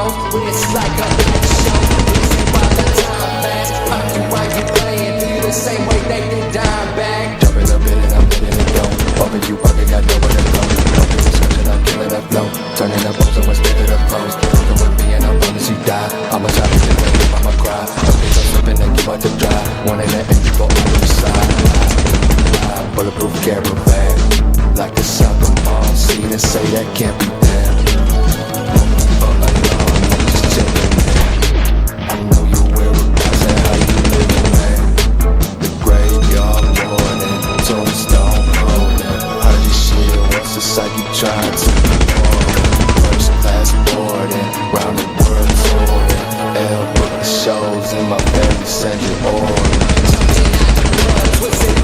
flows when it's like a big show. You see why the time pass, pocket right you playing, do you the same way they do dime bag. Jumping up in it, I'm letting it go. Bumping you bucket, got nowhere to go. Bumping the switch and I'm killing that flow. Turning up bones, I'ma spit it up close. Looking with me and I'm gonna see die. I'ma try to get it, I'ma cry. Okay, so slipping and give out the dry. Wanting that empty for on the side. Bulletproof caravan, like the soccer mom. See and say that can't be done. But alone, I'm just chilling, man. I know you will realize that how you living, man. The graveyard morning, tombstone rolling. Heard your shit, what's the psyche trying to perform? First class boarding, round the world touring. L booking shows in my family sending orders. Twisted